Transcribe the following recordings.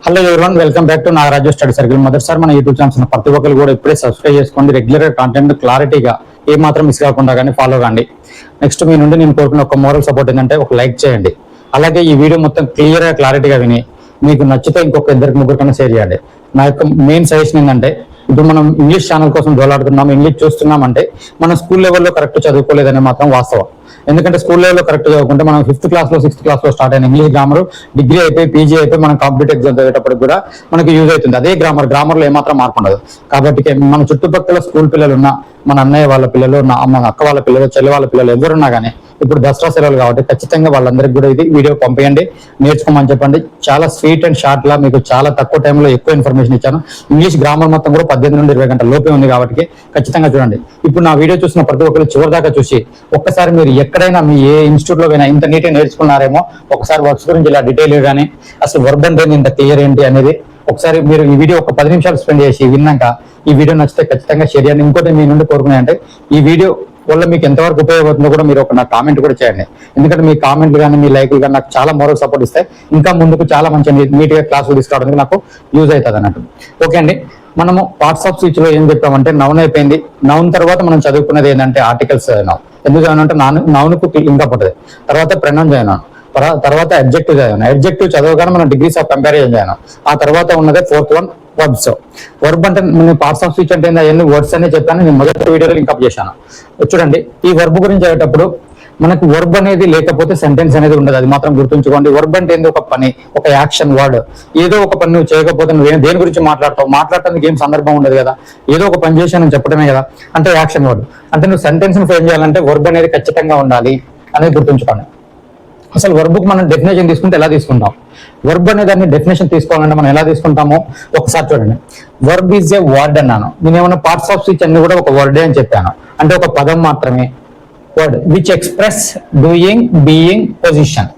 Hello everyone, welcome back to Nagaraju study circle. మొదటిసారి మన YouTube channel ప్రతి ఒక్కరు కూడా ఇప్పుడే సబ్స్క్రైబ్ చేసుకోండి. రెగ్యులర్ కాంటెంట్ క్లారిటీగా ఏ మాత్రం మిస్ కాకుండా కానీ ఫాలో కండి. నెక్స్ట్ మీ నుండి నేను కోరుకున్న ఒక మోరల్ సపోర్ట్ ఏంటంటే ఒక లైక్ చేయండి. అలాగే ఈ వీడియో మొత్తం క్లియర్గా క్లారిటీగా విని మీకు నచ్చితే ఇంకొక ఇద్దరికి ముగ్గురికన్నా షేర్ చేయండి. నా యొక్క మెయిన్ సజెషన్ ఏంటంటే, ఇప్పుడు మనం ఇంగ్లీష్ ఛానల్ కోసం దోలాడుతున్నాం, ఇంగ్లీష్ చూస్తున్నామంటే మనం స్కూల్ లెవెల్లో కరెక్ట్ చదువుకోలేదనే మాత్రం వాస్తవం. ఎందుకంటే స్కూల్ లెవెల్లో కరెక్ట్ చదువుకుంటే మనం 5th క్లాస్లో 6th క్లాస్లో స్టార్ట్ అయిన ఇంగ్లీష్ గ్రామర్ డిగ్రీ అయిపోయి పీజీ అయిపోయి మనం కాంపిటేటివ్ ఎగ్జామ్ చదివేటప్పుడు కూడా మనకి యూజ్ అవుతుంది. అదే గ్రామర్లో ఏమాత్రం మార్పు ఉండదు. కాబట్టి మన చుట్టుపక్కల స్కూల్ పిల్లలు ఉన్న, మన అన్నయ్య వాళ్ళ పిల్లలు, మన అక్క వాళ్ళ పిల్లలు, చెల్లి వాళ్ళ పిల్లలు ఎవరున్నా కానీ ఇప్పుడు దసరా సెలవులు కాబట్టి ఖచ్చితంగా వాళ్ళందరికీ కూడా ఇది వీడియో పంపించండి, నేర్చుకోమని చెప్పండి. చాలా స్వీట్ అండ్ షార్ట్ లా మీకు చాలా తక్కువ టైంలో ఎక్కువ ఇన్ఫర్మేషన్ ఇచ్చాను. ఇంగ్లీష్ గ్రామర్ మొత్తం కూడా 18 నుండి 20 గంటల లోపే ఉంది కాబట్టి ఖచ్చితంగా చూడండి. ఇప్పుడు నా వీడియో చూసిన ప్రతి ఒక్కరు చివరి దాకా చూసి ఒక్కసారి మీరు ఎక్కడైనా మీ ఏ ఇన్స్టిట్యూట్ లో పోయినా ఇంత నీట్గా నేర్చుకున్నారేమో ఒకసారి వర్క్స్ గురించి ఇలా డీటెయిల్ గానీ అసలు వర్బ్ అంటే ఇంత క్లియర్ ఏంటి అనేది ఒకసారి మీరు ఈ వీడియో ఒక 10 నిమిషాలు స్పెండ్ చేసి విన్నాక ఈ వీడియో నచ్చితే ఖచ్చితంగా షేర్ చేయండి. ఇంకోటి మీ నుండి కోరుకునే అంటే ఈ వీడియో వల్ల మీకు ఎంతవరకు ఉపయోగపడుతుందో కూడా మీరు ఒక నా కామెంట్ కూడా చేయండి. ఎందుకంటే మీ కామెంట్లు కానీ మీ లైక్లు కానీ నాకు చాలా మోరల్ సపోర్ట్ ఇస్తాయి. ఇంకా ముందుకు చాలా మంచి నీట్గా క్లాసులు తీసుకోవడానికి నాకు యూజ్ అవుతుంది అన్నట్టు. ఓకే అండి, మనము పార్ట్స్ ఆఫ్ స్పీచ్ లో ఏం చెప్పామంటే నౌన్ అయిపోయింది. నౌన్ తర్వాత మనం చదువుకున్నది ఏంటంటే ఆర్టికల్స్ చదివినాం. ఎందుకు చదివినంటే నౌన్కు ఇంకా పడుతుంది. తర్వాత ప్రొనౌన్ చదివినాం, తర్వాత అడ్జెక్టివ్ చదివాను. అడ్జెక్టివ్ చదవగానే మనం డిగ్రీస్ ఆఫ్ కంపారిజన్ చదివాను. ఆ తర్వాత ఉన్నదే 4th వన్ వర్బ్స్. వర్బ్ అంటే నేను పార్ట్స్ ఆఫ్ స్పీచ్ అంటే ఎన్ని వర్డ్స్ అనే చెప్పాను. నేను మొదటి వీడియోలో లింకప్ చేశాను. చూడండి, ఈ వర్బ్ గురించి చదివేటప్పుడు మనకు వర్బ్ అనేది లేకపోతే సెంటెన్స్ అనేది ఉండదు. అది మాత్రం గుర్తుంచుకోండి. వర్బ్ అంటే ఏంది? ఒక పని, ఒక యాక్షన్ వర్డ్. ఏదో ఒక పని నువ్వు చేయకపోతే నువ్వు దేని గురించి మాట్లాడటానికి ఏం సందర్భం ఉండదు కదా. ఏదో ఒక పని చేశాను చెప్పడమే కదా, అంటే యాక్షన్ వర్డ్. అంటే నువ్వు సెంటెన్స్ ని ఫ్రేమ్ చేయాలంటే వర్బ్ అనేది ఖచ్చితంగా ఉండాలి అనేది గుర్తుంచుకోండి. అసలు వర్బ్కి మనం డెఫినేషన్ తీసుకుంటే ఎలా తీసుకుంటాం? వర్బ్ అనే దాన్ని డెఫినేషన్ తీసుకోవాలంటే మనం ఎలా తీసుకుంటామో ఒకసారి చూడండి. వర్బ్ ఈజ్ ఏ వర్డ్ అన్నాను. నేను ఏమన్నా పార్ట్స్ ఆఫ్ స్పీచ్ అన్ని కూడా ఒక వర్డే అని చెప్పాను. అంటే ఒక పదం మాత్రమే. Word which express doing, being, position.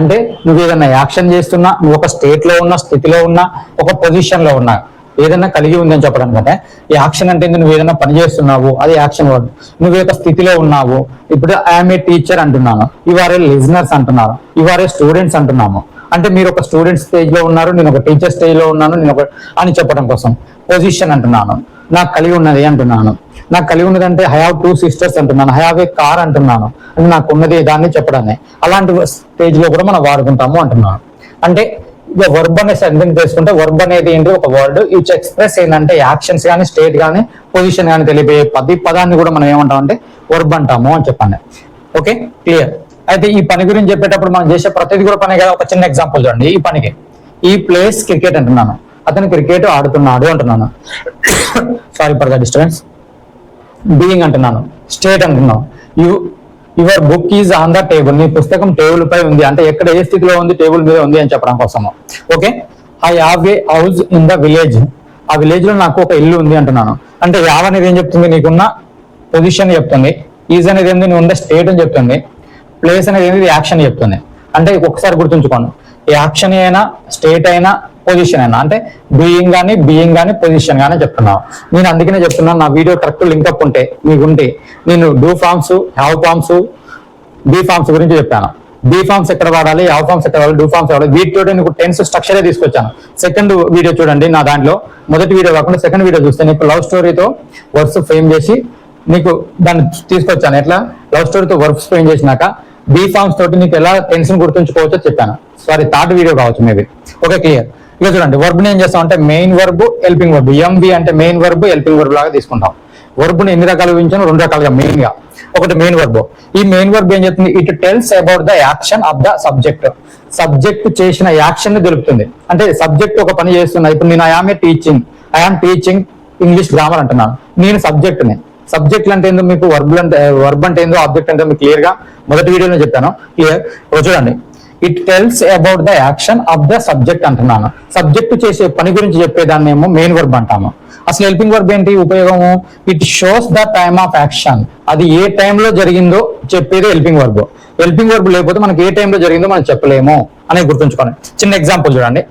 అంటే నువ్వు ఏదైనా యాక్షన్ చేస్తున్నా, నువ్వు ఒక స్టేట్ లో ఉన్నా, స్థితిలో ఉన్నా, ఒక పొజిషన్ లో ఉన్నా, ఏదైనా కలిగి ఉంది అని చెప్పడం కంటే ఈ యాక్షన్ అంటే నువ్వు ఏదైనా పని చేస్తున్నావు, అది యాక్షన్ వర్డ్. నువ్వు ఒక స్థితిలో ఉన్నావు. ఇప్పుడు ఐఎమ్ ఏ టీచర్ అంటున్నాను, ఇవార్ ఏ లిజనర్స్ అంటున్నారు, ఇవార్ ఏ స్టూడెంట్స్ అంటున్నాము. అంటే మీరు ఒక స్టూడెంట్ స్టేజ్ లో ఉన్నారు, నేను ఒక టీచర్ స్టేజ్ లో ఉన్నాను, నేను ఒక అని చెప్పడం కోసం. పొజిషన్ అంటున్నాను, నాకు కలిగి ఉన్నది అంటున్నాను. నాకు కలిగి ఉన్నది అంటే ఐ హావ్ 2 sisters అంటున్నాను, ఐ హావ్ ఏ కార్ అంటున్నాను. అంటే నాకు ఉన్నది దాన్ని చెప్పడాన్ని. అలాంటి స్టేజ్ లో కూడా మనం వాడుకుంటాము అంటున్నాను. అంటే ఇక వర్బ్ అనే సెంటెన్స్ చేసుకుంటే వర్బ్ అనేది ఏంటి? ఒక వర్డ్ విచ్ ఎక్స్ప్రెస్ ఏంటంటే యాక్షన్స్ కానీ, స్టేట్ కానీ, పొజిషన్ కానీ తెలిపే పదాన్ని కూడా మనం ఏమంటాం అంటే వర్బ్ అంటాము అని చెప్పండి. Okay, clear. అయితే ఈ పని గురించి చెప్పేటప్పుడు మనం చేసే ప్రతిదీ కూడా పని కదా. ఒక చిన్న ఎగ్జాంపుల్ చూడండి. ఈ పనికి ఈ ప్లేస్ క్రికెట్ అంటున్నాను, అతను క్రికెట్ ఆడుతున్నాడు అంటున్నాను. Sorry for the disturbance. Being అంటున్నాను, స్టేట్ అంటున్నాను. Your book is on the table. నీ పుస్తకం టేబుల్ పై ఉంది. అంటే ఎక్కడ ఏ స్థితిలో ఉంది? టేబుల్ మీద ఉంది అని చెప్పడం కోసము. Okay, I have a house in the village. ఆ విలేజ్ లో నాకు ఒక ఇల్లు ఉంది అంటున్నాను. అంటే యావ్ అనేది ఏం చెప్తుంది? నీకున్న పొజిషన్ చెప్తుంది. ఈజ్ అనేది ఏంది? నువ్వు ఉండే స్టేట్ అని చెప్తుంది. ప్లేస్ అనేది ఏంది? యాక్షన్ చెప్తుంది. అంటే ఒకసారి గుర్తుంచుకోండి, యాక్షన్ అయినా, స్టేట్ అయినా, పొజిషన్ అయినా, అంటే డూయింగ్ కానీ, బీయింగ్ కానీ, పొజిషన్ కానీ చెప్తున్నావు. నేను అందుకనే చెప్తున్నాను, నా వీడియో కరెక్ట్ లింకప్ ఉంటే మీకుంటే నేను do forms, have forms, be forms గురించి చెప్పాను. బీ ఫార్మ్స్ ఎక్కడ వాడాలి, హ్యావ్ ఫార్మ్స్ ఎక్కడ వాడాలి, డూ ఫార్మ్స్ వాడాలి. వీటితో నీకు టెన్స్ స్ట్రక్చరే తీసుకొచ్చాను. సెకండ్ వీడియో చూడండి నా దాంట్లో. మొదటి వీడియో కాకుండా సెకండ్ వీడియో చూస్తే నీకు లవ్ స్టోరీతో వర్డ్స్ ఫ్రేమ్ చేసి నీకు దాన్ని తీసుకొచ్చాను. ఎట్లా లవ్ స్టోరీతో వర్డ్స్ ఫ్రేమ్ చేసినాక బీ ఫార్మ్స్ తోటి నీకు ఎలా టెన్షన్ గుర్తుంచుకోవచ్చో చెప్పాను. సారీ, థర్డ్ వీడియో కావచ్చు మేబీ. Okay, clear. ఇక చూడండి, వర్బ్ ని ఏం చేస్తాం అంటే main verb, helping verb. MV అంటే మెయిన్ వర్బ్, హెల్పింగ్ వర్బ్ లాగా తీసుకుంటాం. వర్బ్ ని ఎన్ని రకాలు విభజించాను? 2 రకాలుగా. మెయిన్ గా ఒకటి మెయిన్ వర్బ్. ఈ మెయిన్ వర్బ్ ఏం చేస్తుంది? It tells about the action of the subject. Subject చేసిన యాక్షన్ ని తెలుపుతుంది. అంటే సబ్జెక్ట్ ఒక పని చేస్తున్నా. ఇప్పుడు నేను I am I am teaching English grammar అంటున్నాను. నేను సబ్జెక్ట్ ని. సబ్జెక్ట్ అంటే ఏందో మీకు వర్బ్ అంటే ఏందో, ఆబ్జెక్ట్ అంటే మీకు క్లియర్ గా మొదటి వీడియోలో చెప్పాను. క్లియర్. చూడండి, it tells about the action of the subject అంటున్నాను. సబ్జెక్ట్ చేసే పని గురించి చెప్పేదాన్ని ఏమో మెయిన్ వర్బ్ అంటాము. అసలు హెల్పింగ్ వర్బ్ ఏంటి ఉపయోగము? It shows the time of action. అది ఏ టైంలో జరిగిందో చెప్పేది హెల్పింగ్ వర్బ్. హెల్పింగ్ వర్బ్ లేకపోతే మనకి ఏ టైంలో జరిగిందో మనం చెప్పలేము అనేది గుర్తుంచుకోండి. చిన్న ఎగ్జాంపుల్ చూడండి.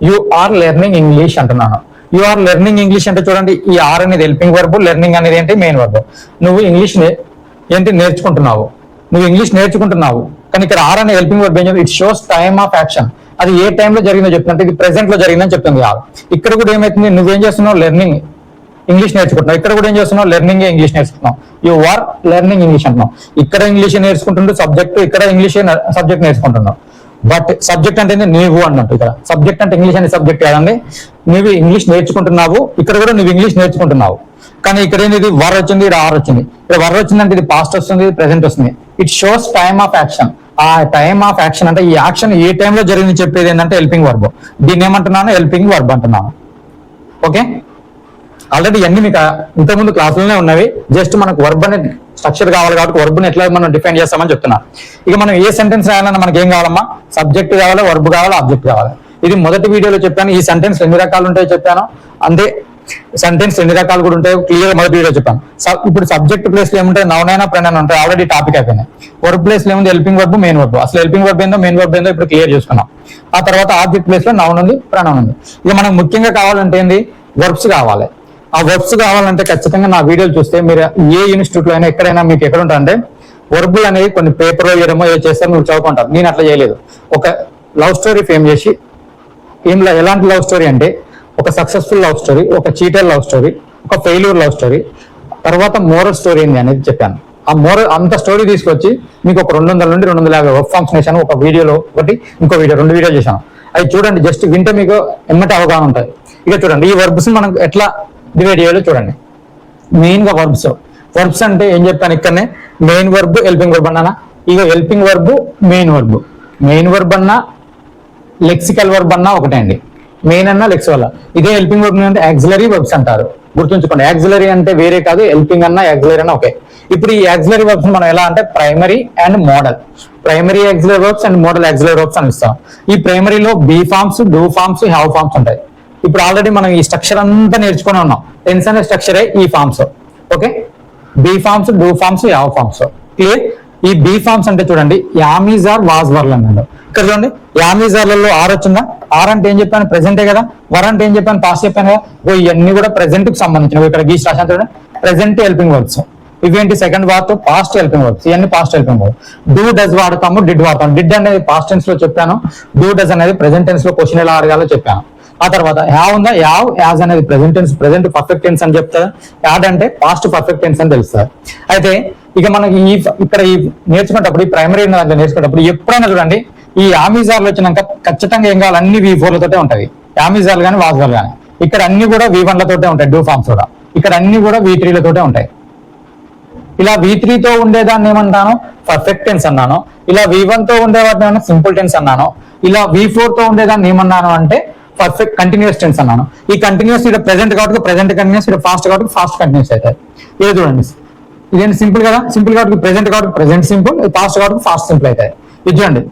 యు ఆర్ లెర్నింగ్ ఇంగ్లీష్ అంటున్నాను. యు ఆర్ లెర్నింగ్ ఇంగ్లీష్ అంటే చూడండి, ఈ ఆర్ అనేది హెల్పింగ్ వర్బ్, లెర్నింగ్ అనేది ఏంటి? Main verb. నువ్వు ఇంగ్లీష్ ఏంటి నేర్చుకుంటున్నావు, నువ్వు ఇంగ్లీష్ నేర్చుకుంటున్నావు. కానీ ఇక్కడ ఆర్ అనే హెల్పింగ్ వర్బ్ ఏం చెప్తుంది, it shows time of action. అది ఏ టైంలో జరిగిందో చెప్తుంటే ఇది ప్రెసెంట్ లో జరిగిందని చెప్తుంది ఆర్. ఇక్కడ కూడా ఏమైతుంది, నువ్వేం చేస్తున్నావు, లెర్నింగ్ ఇంగ్లీష్ నేర్చుకుంటున్నావు. ఇక్కడ కూడా ఏం చేస్తున్నావు, లెర్నింగ్ ఇంగ్లీష్ నేర్చుకుంటున్నావు. యు ఆర్ లెర్నింగ్ ఇంగ్లీష్ అంటున్నావు. ఇక్కడ ఇంగ్లీష్ నేర్చుకుంటుంటే సబ్జెక్ట్, ఇక్కడ ఇంగ్లీష్ సబ్జెక్ట్ నేర్చుకుంటున్నావు. బట్ సబ్జెక్ట్ అంటే నీవు అన్నట్టు. ఇక్కడ సబ్జెక్ట్ అంటే ఇంగ్లీష్ అనే సబ్జెక్ట్ కాదండి. నువ్వు ఇంగ్లీష్ నేర్చుకుంటున్నావు, ఇక్కడ కూడా నువ్వు ఇంగ్లీష్ నేర్చుకుంటున్నావు. కానీ ఇక్కడ ఏంది, ఇది వర్ వచ్చింది, ఇక్కడ ఆర్ వచ్చింది. ఇక్కడ వర్ వచ్చిందంటే ఇది పాస్ట్ వస్తుంది, ప్రెసెంట్ వస్తుంది. It shows time of action. ఆ టైమ్ ఆఫ్ యాక్షన్ అంటే ఈ యాక్షన్ ఏ టైంలో జరిగింది చెప్పేది ఏంటంటే హెల్పింగ్ వర్బ్. దీన్ని ఏమంటున్నాను, హెల్పింగ్ వర్బ్ అంటున్నాను. ఓకే, ఆల్రెడీ ఇవన్నీ మీకు ఇంతకుముందు క్లాసులోనే ఉన్నవి. జస్ట్ మనకు వర్బ్ అనే స్ట్రక్చర్ కావాలి కాబట్టి వర్బ్ని ఎట్లా మనం డిఫైన్ చేస్తామని చెప్తున్నా. ఇక మనం ఏ సెంటెన్స్ రాయాలన్నా మనకి ఏం కావాలమ్మా, సబ్జెక్ట్ కావాలి, వర్బ్ కావాలి, ఆబ్జెక్ట్ కావాలి. ఇది మొదటి వీడియోలో చెప్పాను. ఈ సెంటెన్స్ ఎన్ని రకాలు ఉంటాయో చెప్పాను. అంతే, సెంటెన్స్ ఎన్ని రకాలు కూడా ఉంటాయో క్లియర్ మొదటి వీడియో చెప్పాను. ఇప్పుడు సబ్జెక్ట్ ప్లేస్ లో ఏముంటాయి, నౌన్ అయినా ప్రొనౌన్ అయినా ఉంటాయి. ఆల్రెడీ టాపిక్ అయిపోయినాయి. వర్బ్ ప్లేస్ లో ఏముంది, హెల్పింగ్ వర్బ్, మెయిన్ వర్బ్. అసలు హెల్పింగ్ వర్బ్ ఏందో, మెయిన్ వర్బ్ ఏందో ఇప్పుడు క్లియర్ చేసుకున్నాం. ఆ తర్వాత ఆబ్జెక్ట్ ప్లేస్ లో నౌన్ ఉంది, ప్రొనౌన్ ఉంది. ఇక మనకు ముఖ్యంగా కావాలంటే ఏంది, వర్బ్స్ కావాలి. ఆ వర్బ్స్ కావాలంటే ఖచ్చితంగా నా వీడియోలు చూస్తే మీరు ఏ ఇన్స్టిట్యూట్ లో అయినా ఎక్కడైనా మీకు ఎక్కడ ఉంటారంటే వర్బులు అనేవి కొన్ని పేపర్లో వేయడమో ఏ చేస్తారో మీరు చదువుకుంటారు. నేను అట్లా చేయలేదు. ఒక లవ్ స్టోరీ ఫేమ్ చేసి ఎలాంటి లవ్ స్టోరీ అంటే ఒక సక్సెస్ఫుల్ లవ్ స్టోరీ, ఒక చీటర్ లవ్ స్టోరీ, ఒక ఫెయిల్యూర్ లవ్ స్టోరీ, తర్వాత మోరల్ స్టోరీ ఏంది అనేది చెప్పాను. ఆ మోరల్ అంత స్టోరీ తీసుకొచ్చి మీకు ఒక 200 నుండి 250 వర్క్ ఫార్మ్స్ చేశాను. ఒక వీడియోలో ఒకటి, ఇంకో వీడియో, 2 వీడియోలు చేశాను. అవి చూడండి, జస్ట్ వింటే మీకు ఎమ్మటి అవగాహన ఉంటుంది. ఇక చూడండి, ఈ వర్బ్స్ మనం ఎట్లా డివైడ్ చేయాలో చూడండి. మెయిన్ గా వర్బ్స్ అంటే ఏం చెప్పాను, ఇక్కడనే మెయిన్ వర్బ్, హెల్పింగ్ వర్బ్ అన్నానా. ఇక హెల్పింగ్ వర్బ్, మెయిన్ వర్బ్ అన్నా లెక్సికల్ వర్బ్ అన్నా ఒకటే అండి. మెయిన్ అన్నా లెక్స్ వల్ల. ఇదే హెల్పింగ్ వర్బ్ అంటే యాక్సిలరీ వర్బ్స్ అంటారు. గుర్తుంచుకోండి, యాక్సిలరీ అంటే వేరే కాదు, హెల్పింగ్ అన్నా యాక్సిలరీ అన్నా ఓకే. ఇప్పుడు ఈ యాక్సిలరీ వర్బ్స్ మనం ఎలా అంటే primary and modal, primary auxiliary verbs and modal auxiliary verbs అని ఇస్తాం. ఈ ప్రైమరీలో be forms, do forms, have forms ఉంటాయి. ఇప్పుడు ఆల్రెడీ మనం ఈ స్ట్రక్చర్ అంతా నేర్చుకుని ఉన్నాం. టెన్స్ అనే స్ట్రక్చరే ఈ forms. Okay, be forms, do forms, have forms clear. ఈ బీ ఫార్మ్స్ అంటే చూడండి, యామీజ్ ఆర్, వాజ్, వర్ల్ అన్నాడు. ఇక్కడ చూడండి, యామీజ్ ఆర్లలో ఆర్ వచ్చిందా. ఆర్ అంటే ఏం చెప్పాను, ప్రెసెంటే కదా. వర్ అంటే ఏం చెప్పాను, పాస్ట్ చెప్పాను కదా. ఇవన్నీ కూడా ప్రెసెంట్ కి సంబంధించినవి. ఇక్కడ గీసి రాశాను చూడండి, ప్రెసెంట్ హెల్పింగ్ వర్బ్స్. ఇవేంటి, second part past helping verbs. ఇవన్నీ past helping verb. Do, does వాడతాము, డిడ్ వాడతాము. డిడ్ అనేది పాస్ట్ టెన్స్ లో చెప్పాను. డూ, డస్ అనేది ప్రెసెంట్ టెన్స్ లో క్వశ్చన్ ఎలా అడగాలో చెప్పాను. ఆ తర్వాత హ్యావ్ ఉందా, యాజ్ అనేది present tense, present perfect tense అని చెప్తారు. యాడ్ అంటే పాస్ట్ పర్ఫెక్ట్ టెన్స్ అని తెలుస్తారు. అయితే ఇక మనకి ఇక్కడ ఈ నేర్చుకునేటప్పుడు, ఈ ప్రైమరీ దాంట్లో నేర్చుకునేటప్పుడు ఎప్పుడైనా చూడండి, ఈ యామీజార్లు వచ్చినాక ఖచ్చితంగా ఏం కావాలి, అన్ని V4లతోటే ఉంటాయి. యామీజార్లు కానీ, వాజ్వాల్ కానీ. ఇక్కడ అన్ని కూడా V1లతోటే ఉంటాయి, డూ ఫార్మ్స్ కూడా. ఇక్కడ అన్ని కూడా V3లతోటే ఉంటాయి. ఇలా V3తో ఉండేదాన్ని ఏమంటాను, పర్ఫెక్ట్ టెన్స్ అన్నాను. ఇలా V1తో ఉండే వాటిని సింపుల్ టెన్స్ అన్నాను. ఇలా V4తో ఉండేదాన్ని ఏమన్నాను అంటే పర్ఫెక్ట్ కంటిన్యూస్ టెన్స్ అన్నాను. ఈ కంటిన్యూస్ ఇక్కడ ప్రెసెంట్ కాబట్టి ప్రెసెంట్ కంటిన్యూస్, ఇక్కడ ఫాస్ట్ కాబట్టి ఫాస్ట్ కంటిన్యూస్ అవుతాయి. ఇది చూడండి, ఇదేంటి సింపుల్ కదా. సింపుల్ కాబట్టి ప్రెసెంట్ కాబట్టి ప్రెసెంట్ సింపుల్, ఫాస్ట్ కాబట్టి ఫాస్ట్ సింపుల్ అవుతాయి. ఇది చూడండి,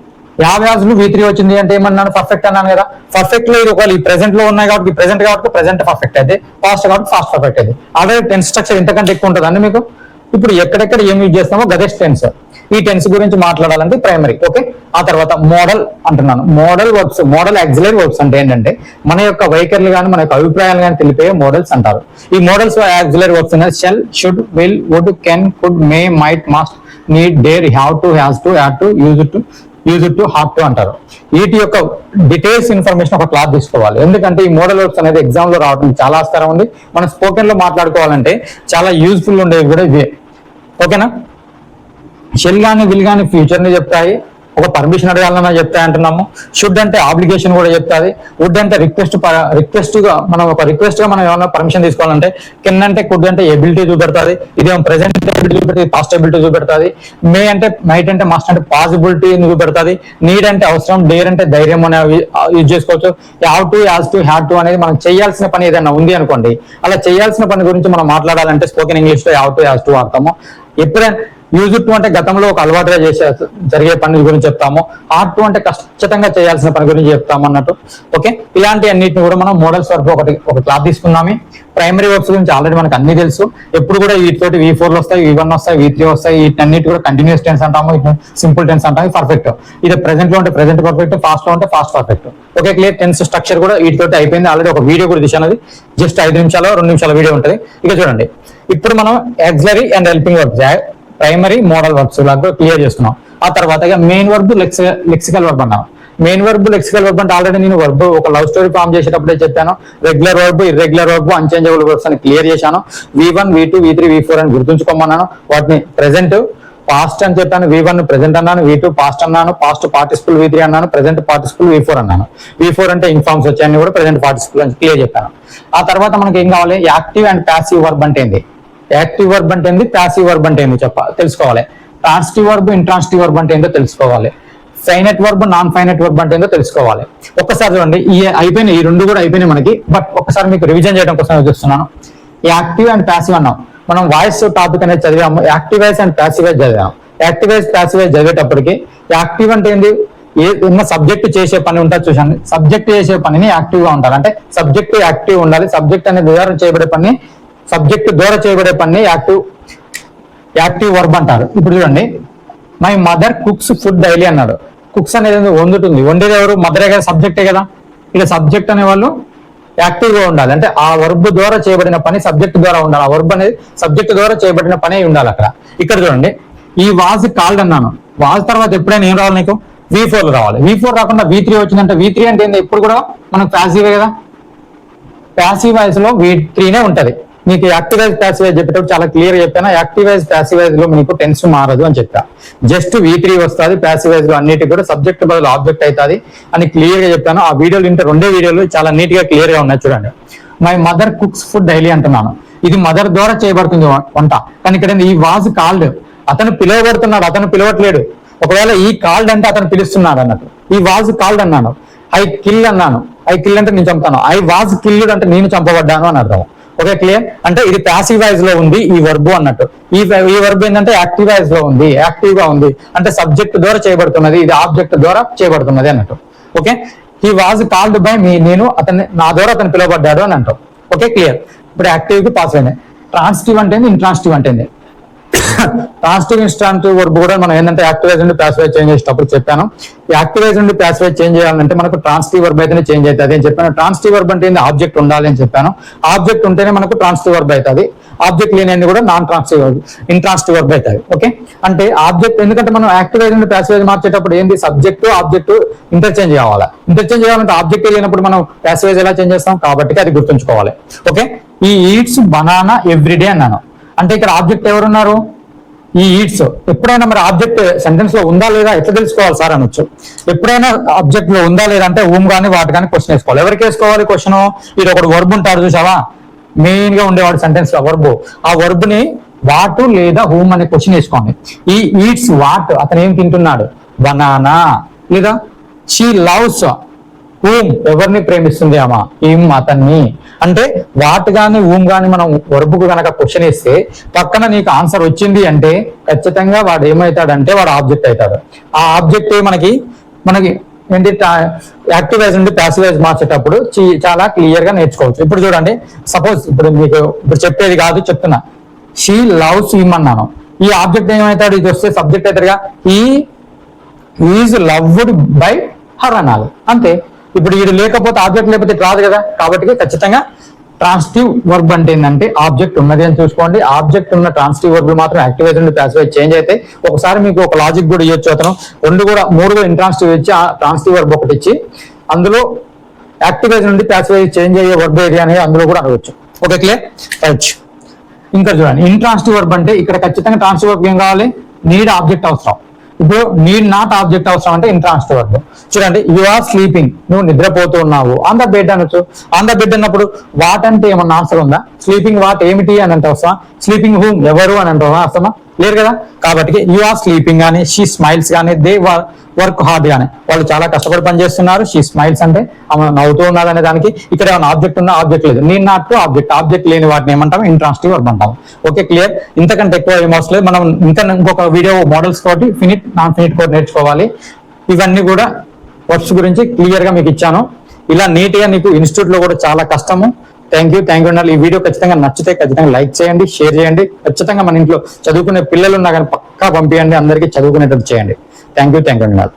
యాభ్యాజులు V3 వచ్చింది అంటే ఏమన్నాను, పర్ఫెక్ట్ అన్నాను కదా. పర్ఫెక్ట్ లో ఇది ఒకవేళ ఈ ప్రెసెంట్ లో ఉన్నాయి కాబట్టి ప్రెసెంట్ కాబట్టి ప్రెసెంట్ పర్ఫెక్ట్ అయితే, ఫాస్ట్ కాబట్టి ఫాస్ట్ పర్ఫెక్ట్ అయితే. ఆల్రెడీ టెన్స్ స్ట్రక్చర్ ఇంతకంటే ఎక్కువ ఉంటుంది అండి మీకు. ఇప్పుడు ఎక్కడెక్కడ ఏం యూజ్ చేస్తామో గదే టెన్స్. ఈ టెన్స్ గురించి మాట్లాడాలంటే ప్రైమరీ. ఓకే, ఆ తర్వాత మోడల్ అంటున్నాను. Modal verbs, modal auxiliary verbs అంటే ఏంటంటే మన యొక్క వైఖరులు కానీ, మన యొక్క అభిప్రాయాలు కానీ తెలిపే మోడల్స్ అంటారు. ఈ మోడల్స్ యాక్సిలరీ వర్బ్స్ అనేది shall, should, will, would, can, could, may, might, must, need, dare, have to, has to, had to, use to, have to అంటారు. వీటి యొక్క డీటెయిల్స్ ఇన్ఫర్మేషన్ ఒక క్లాస్ తీసుకోవాలి. ఎందుకంటే ఈ మోడల్ వర్బ్స్ అనేది ఎగ్జామ్ లో రావడం చాలా ఆస్కారం ఉంది. మనం స్పోకెన్ లో మాట్లాడుకోవాలంటే చాలా యూజ్ఫుల్ ఉండేవి కూడా ఇవే. ఓకేనా, షెల్ కానీ, విల్ కానీ ఫ్యూచర్ ని చెప్తాయి. ఒక పర్మిషన్ అడగాలన్నా చెప్తాయి అంటున్నాము. షుడ్ అంటే ఆబ్లిగేషన్ కూడా చెప్తాది. వుడ్ అంటే రిక్వెస్ట్ గా మనం ఒక రిక్వెస్ట్ గా మనం ఏమైనా పర్మిషన్ తీసుకోవాలంటే. కెన్ అంటే, కుడ్ అంటే ఎబిలిటీ చూపెడుతుంది. ఇదేమో ప్రెసెంట్ ఎబిలిటీ చూపెడుతుంది, పాస్ట్ ఎబిలిటీ చూపెడుతుంది. మే అంటే, మైట్ అంటే, మస్ట్ అంటే పాసిబిలిటీ చూపెడుతుంది. నీడ్ అంటే అవసరం, డేర్ అంటే ధైర్యం అనే యూజ్ చేసుకోవచ్చు. Have to, as to, had to అనేది మనం చేయాల్సిన పని ఏదైనా ఉంది అనుకోండి. అలా చేయాల్సిన పని గురించి మనం మాట్లాడాలంటే స్పోకెన్ ఇంగ్లీష్ లో హ్యావ్ టు, యాజ్ టు వాడతాము. ఎప్పుడైనా యూజ్ టు అంటే గతంలో ఒక అలవాటుగా జరిగే పని గురించి చెప్తాము. హార్ట్ టు అంటే ఖచ్చితంగా చేయాల్సిన పని గురించి చెప్తాము అన్నట్టు. ఓకే, ఇలాంటి అన్నిటిని కూడా మనం మోడల్స్ వరకు ఒక క్లాస్ తీసుకున్నాము. ప్రైమరీ వర్బ్స్ గురించి ఆల్రెడీ మనకు అన్ని తెలుసు. ఎప్పుడు కూడా వీటితోటి V4 వస్తాయి, V1 వస్తాయి, V3 వస్తాయి. వీటన్నిటి కూడా కంటిన్యూస్ టెన్స్ అంటాము, సింపుల్ టెన్స్ అంటాము, పర్ఫెక్ట్. ఇది ప్రెసెంట్ లో ఉంటే ప్రెసెంట్ పర్ఫెక్ట్, ఫాస్ట్ లో ఉంటే past perfect. Okay, clear. Tense structure కూడా వీటితోటి అయిపోయింది. ఆల్రెడీ ఒక వీడియో కూడా తీసాను, జస్ట్ 5 నిమిషాలు 2 నిమిషాల వీడియో ఉంటుంది. ఇక చూడండి, ఇప్పుడు మనం auxiliary and helping verbs, primary, modal verbs లాగా క్లియర్ చేస్తున్నాం. ఆ తర్వాత ఇక మెయిన్ వర్బ్ లెక్సికల్ వర్బ్ అన్నాను. మెయిన్ వర్బ్ లెక్సికల్ వర్బ్ అంటే ఆల్రెడీ నేను వర్బ్ ఒక లవ్ స్టోరీ ఫామ్ చేసేటప్పుడే చెప్పాను. Regular verb, irregular verb, unchangeable verbs అని క్లియర్ చేశాను. V1 V2 V3 V4 అని గుర్తుంచుకోమన్నాను. వాటిని ప్రెసెంట్ పాస్ట్ అని చెప్పాను. V1 ప్రెసెంట్ అన్నాను, V2 పాస్ట్ అన్నాను, పాస్ట్ పార్టిసిపుల్ V3 అన్నాను, ప్రెసెంట్ పార్టిసిపుల్ V4 అన్నాను. V4 అంటే ఇన్ఫార్మ్స్ వచ్చాయని కూడా ప్రెసెంట్ పార్టిసిపుల్ అని క్లియర్ చెప్పాను. ఆ తర్వాత మనకి ఏం కావాలి, యాక్టివ్ అండ్ ప్యాసివ్ వర్బ్ అంటే ఏంది, యాక్టివ్ వర్బ్ అంటే ఏంది, ప్యాసివ్ వర్బ్ అంటే ఏంది తెలుసుకోవాలి. ట్రాన్సిటివ్ వర్బ్, ఇంట్రాన్సిటివ్ వర్బ్ అంటే ఏంటో తెలుసుకోవాలి. Finite verb, non finite verb అంటే ఏంటో తెలుసుకోవాలి. ఒక్కసారి చూడండి, ఈ అయిపోయినాయి, ఈ రెండు కూడా అయిపోయినాయి మనకి. బట్ ఒక్కసారి మీకు రివిజన్ చేయడం కోసం చూస్తున్నాను. యాక్టివ్ అండ్ ప్యాసివ్ అన్నాం మనం, వాయిస్ టాపిక్ అనేది చదివాము. Active voice and passive voice చదివాము. యాక్టివ్ వాయిస్ ప్యాసివ్ వాయిస్ చదివేటప్పటికి యాక్టివ్ అంటే ఏంది, ఉన్న సబ్జెక్ట్ చేసే పని ఉంటుంది చూసాను. సబ్జెక్ట్ చేసే పనిని యాక్టివ్ గా ఉండాలి, అంటే సబ్జెక్ట్ యాక్టివ్ ఉండాలి. సబ్జెక్ట్ అనేది ద్వారా చేయబడే పని, సబ్జెక్ట్ ద్వారా చేయబడే పని యాక్టివ్ వర్బ్ అంటారు. ఇప్పుడు చూడండి, my mother cooks food daily అన్నాడు. కుక్స్ అనేది వండుతుంది, వండేది ఎవరు, మదరే కదా, సబ్జెక్టే కదా. ఇక సబ్జెక్ట్ అనే వాళ్ళు యాక్టివ్ గా ఉండాలి, అంటే ఆ వర్బ్ ద్వారా చేయబడిన పని సబ్జెక్ట్ ద్వారా ఉండాలి. ఆ వర్బ్ అనేది సబ్జెక్ట్ ద్వారా చేయబడిన పని ఉండాలి అక్కడ. ఇక్కడ చూడండి, ఈ వాజ్ కాల్డ్ అన్నాను. వాజ్ తర్వాత ఎప్పుడైనా ఏం రావాలి, నీకు V4 రావాలి. V4 రాకుండా V3 వచ్చిందంటే, V3 అంటే ఏంది, ఎప్పుడు కూడా మనకు ప్యాసివ్ కదా. ప్యాసివ్ వాయిస్ లో V3నే ఉంటది. మీకు యాక్టివైజ్ ప్యాసివైజ్ చెప్పేటప్పుడు చాలా క్లియర్ చెప్పాను. యాక్టివైజ్ ప్యాసివైజ్ లో మీకు టెన్స్ మారదు అని చెప్పా. జస్ట్ V3 వస్తుంది. ప్యాసివైజ్ లో అన్నిటి కూడా సబ్జెక్ట్ బదులు ఆబ్జెక్ట్ అవుతుంది అని క్లియర్ గా చెప్పాను. ఆ వీడియోలు ఇంటే రెండే వీడియోలు చాలా నీట్ గా క్లియర్ గా ఉన్నాయి చూడండి. My mother cooks food daily అంటున్నాను. ఇది మదర్ ద్వారా చేయబడుతుంది వంట. కానీ ఇక్కడ ఈ వాజ్ కాల్డ్, అతను పిలువబడుతున్నాడు, అతను పిలవట్లేడు. ఒకవేళ ఈ కాల్డ్ అంటే అతను పిలుస్తున్నాడు అన్నట్టు. ఈ వాజ్ కాల్డ్ అన్నాను. ఐ కిల్ అన్నాను. ఐ కిల్ అంటే నేను చంపుతాను. ఐ వాజ్ కిల్డ్ అంటే నేను చంపబడ్డాను అని అర్థం. Okay, clear. అంటే ఇది ప్యాసివ్ వాయిస్ లో ఉంది ఈ వర్బ్ అన్నట్టు. ఈ వర్బ్ ఏంటంటే యాక్టివ్ వాయిస్ లో ఉంది, యాక్టివ్ గా ఉంది, అంటే సబ్జెక్ట్ ద్వారా చేయబడుతున్నది, ఇది ఆబ్జెక్ట్ ద్వారా చేయబడుతున్నది అన్నట్టు. Okay, he was called by me, నేను నా ద్వారా అతను పిలువబడ్డాడు అని అంటాం. Okay, clear. ఇప్పుడు యాక్టివ్ కి పాస్ అయినాయి. ట్రాన్సిటివ్ అంటే ఇంట్రాన్సిటివ్ అంటే ట్రాన్సిటివ్ ఇన్స్టాంటివ్ వర్బ్ కూడా మనం ఏంటంటే యాక్టివైజ్ నుండి ప్యాసివైజ్ చేంజ్ చేసేటప్పుడు చెప్పాను. యాక్టివైజ్ నుండి ప్యాసివైజ్ చేంజ్ చేయాలంటే మనకు ట్రాన్సిటివ్ వర్బ్ అయితేనే చేంజ్ అవుతుంది అని చెప్పాను. ట్రాన్సిటివ్ వర్బ్ అంటే ఆబ్జెక్ట్ ఉండాలి అని చెప్పాను. ఆబ్జెక్ట్ ఉంటేనే మనకు ట్రాన్సిటివ్ వర్బ్ అవుతుంది. ఆబ్జెక్ట్ లేని కూడా non transitive verb, intransitive verb అవుతుంది. ఓకే, అంటే ఆబ్జెక్ట్, ఎందుకంటే మనం యాక్టివైజ్ నుండి ప్యాసివైజ్ మార్చేటప్పుడు ఏంటి, సబ్జెక్ట్ ఆబ్జెక్ట్ ఇంటర్చేంజ్ కావాలి. ఇంటర్చేంజ్ కావాలంటే ఆబ్జెక్ట్ లేనప్పుడు మనం ప్యాసివైజ్ ఎలా చేంజ్ చేస్తాం, కాబట్టి అది గుర్తుంచుకోవాలి. ఓకే, ఈ ఈట్స్ బనానా ఎవ్రీడే అన్నాను. అంటే ఇక్కడ ఆబ్జెక్ట్ ఎవరున్నారు, ఈ ఈట్స్. ఎప్పుడైనా మరి ఆబ్జెక్ట్ సెంటెన్స్ లో ఉందా లేదా ఎట్లా తెలుసుకోవాలి సార్ అనొచ్చు. ఎప్పుడైనా ఆబ్జెక్ట్ లో ఉందా లేదా అంటే హూమ్ కానీ వాటి కానీ క్వశ్చన్ వేసుకోవాలి. ఎవరికి వేసుకోవాలి క్వశ్చన్, ఇది ఒకటి వర్బ్ ఉంటారు చూసావా, మెయిన్ గా ఉండేవాడు సెంటెన్స్ లో వర్బ్. ఆ వర్బ్ ని వాట్ లేదా హూమ్ అనే క్వశ్చన్ వేసుకోండి. ఈ ఈట్స్ వాట్, అతను ఏం తింటున్నాడు, బనానా. లేదా షీ లవ్స్ హూమ్, ఎవరిని ప్రేమిస్తుంది ఆమె, హిమ్ అతన్ని. అంటే వాట్ గాని హూమ్ గాని మనం వర్బుకు కనుక క్వశ్చన్ ఇస్తే పక్కన నీకు ఆన్సర్ వచ్చింది అంటే ఖచ్చితంగా వాడు ఏమవుతాడంటే వాడు ఆబ్జెక్ట్ అవుతాడు. ఆ ఆబ్జెక్ట్ మనకి ఏంటి, యాక్టివైజ్ నుండి ప్యాసివైజ్ మార్చేటప్పుడు చాలా క్లియర్ గా నేర్చుకోవచ్చు. ఇప్పుడు చూడండి, సపోజ్ ఇప్పుడు మీకు ఇప్పుడు చెప్పేది కాదు చెప్తున్నా, షీ లవ్స్ హిమ్ అన్నాను. ఈ ఆబ్జెక్ట్ ఏమవుతాడు, ఇది వస్తే సబ్జెక్ట్ అవుతాడుగా, he is loved by her అనాలి అంతే. ఇప్పుడు ఇది లేకపోతే ఆబ్జెక్ట్ లేకపోతే రాదు కదా. కాబట్టి ఖచ్చితంగా ట్రాన్సిటివ్ వర్బ్ అంటే ఏంటంటే ఆబ్జెక్ట్ ఉన్నది అని చూసుకోండి. ఆబ్జెక్ట్ ఉన్న ట్రాన్సిటివ్ వర్బ్ మాత్రం యాక్టివైజ్ నుండి ప్యాసివైజ్ చేంజ్ అయితే. ఒకసారి మీకు ఒక లాజిక్ కూడా ఇవ్వచ్చు, అతను మూడు కూడా ఇంట్రాన్సిటివ్ ఇచ్చి ఆ ట్రాన్సిటివ్ వర్బ్ ఒకటి ఇచ్చి అందులో యాక్టివైజ్ నుండి ప్యాసివైజ్ చేంజ్ అయ్యే వర్బ్ ఏరియా అనేది అందులో కూడా అడగచ్చు. Okay, clear. రైట్, ఇంకా చూడండి, ఇంట్రాన్సిటివ్ వర్బ్ అంటే ఇక్కడ ఖచ్చితంగా ట్రాన్సిటివ్ వర్బ్ ఏం కావాలి, నీడ్ ఆబ్జెక్ట్ అవసరం. ఇప్పుడు నీడ్ నాట్ ఆబ్జెక్ట్ అవసరం అంటే ఇంట్రాన్సిటివ్ వర్బ్. చూడండి, యు ఆర్ స్లీపింగ్, నువ్వు నిద్రపోతూ ఉన్నావు. ఆన్ ద బెడ్ అనొచ్చు. ఆన్ ద బెడ్ అన్నప్పుడు వాట్ అంటే ఏమన్నా ఆన్సర్ ఉందా, స్లీపింగ్ వాట్ ఏమిటి అని అంటే వస్తావా, స్లీపింగ్ హూమ్ ఎవరు అని అంటే వస్తామా, లేరు కదా. కాబట్టి యు ఆర్ స్లీపింగ్ కానీ, షీ స్మైల్స్ కానీ, దే వర్క్ హార్డ్ కానీ, వాళ్ళు చాలా కష్టపడి పనిచేస్తున్నారు. షీ స్మైల్స్ అంటే ఆమె నవ్వుతూ ఉన్నది అనే దానికి. ఇక్కడ ఏమైనా ఆబ్జెక్ట్ ఉన్నా ఆబ్జెక్ట్ లేదు, నీడ్ నాట్ ఆబ్జెక్ట్ లేని వాటిని ఏమంటాం, ఇంట్రాన్సిటివ్ వర్బ్ అంటాం. Okay, clear. ఇంతకంటే ఎక్కువ ఏం అవసరం లేదు. మనం ఇంకొక వీడియో మోడల్స్ తోటి ఫినిట్ నాన్ ఫినిట్ కోడ్ నేర్చుకోవాలి. ఇవన్నీ కూడా వర్బ్స్ గురించి క్లియర్ గా మీకు ఇచ్చాను. ఇలా నీట్ గా నీకు ఇన్స్టిట్యూట్ లో కూడా చాలా కష్టము. థ్యాంక్ యూ ఉండాలి. ఈ వీడియో ఖచ్చితంగా నచ్చితే ఖచ్చితంగా లైక్ చేయండి, షేర్ చేయండి. ఖచ్చితంగా మన ఇంట్లో చదువుకునే పిల్లలు ఉన్నా కానీ పక్కా పంపించండి, అందరికీ చదువుకునేటట్టు చేయండి. థ్యాంక్ యూ ఉండాలి.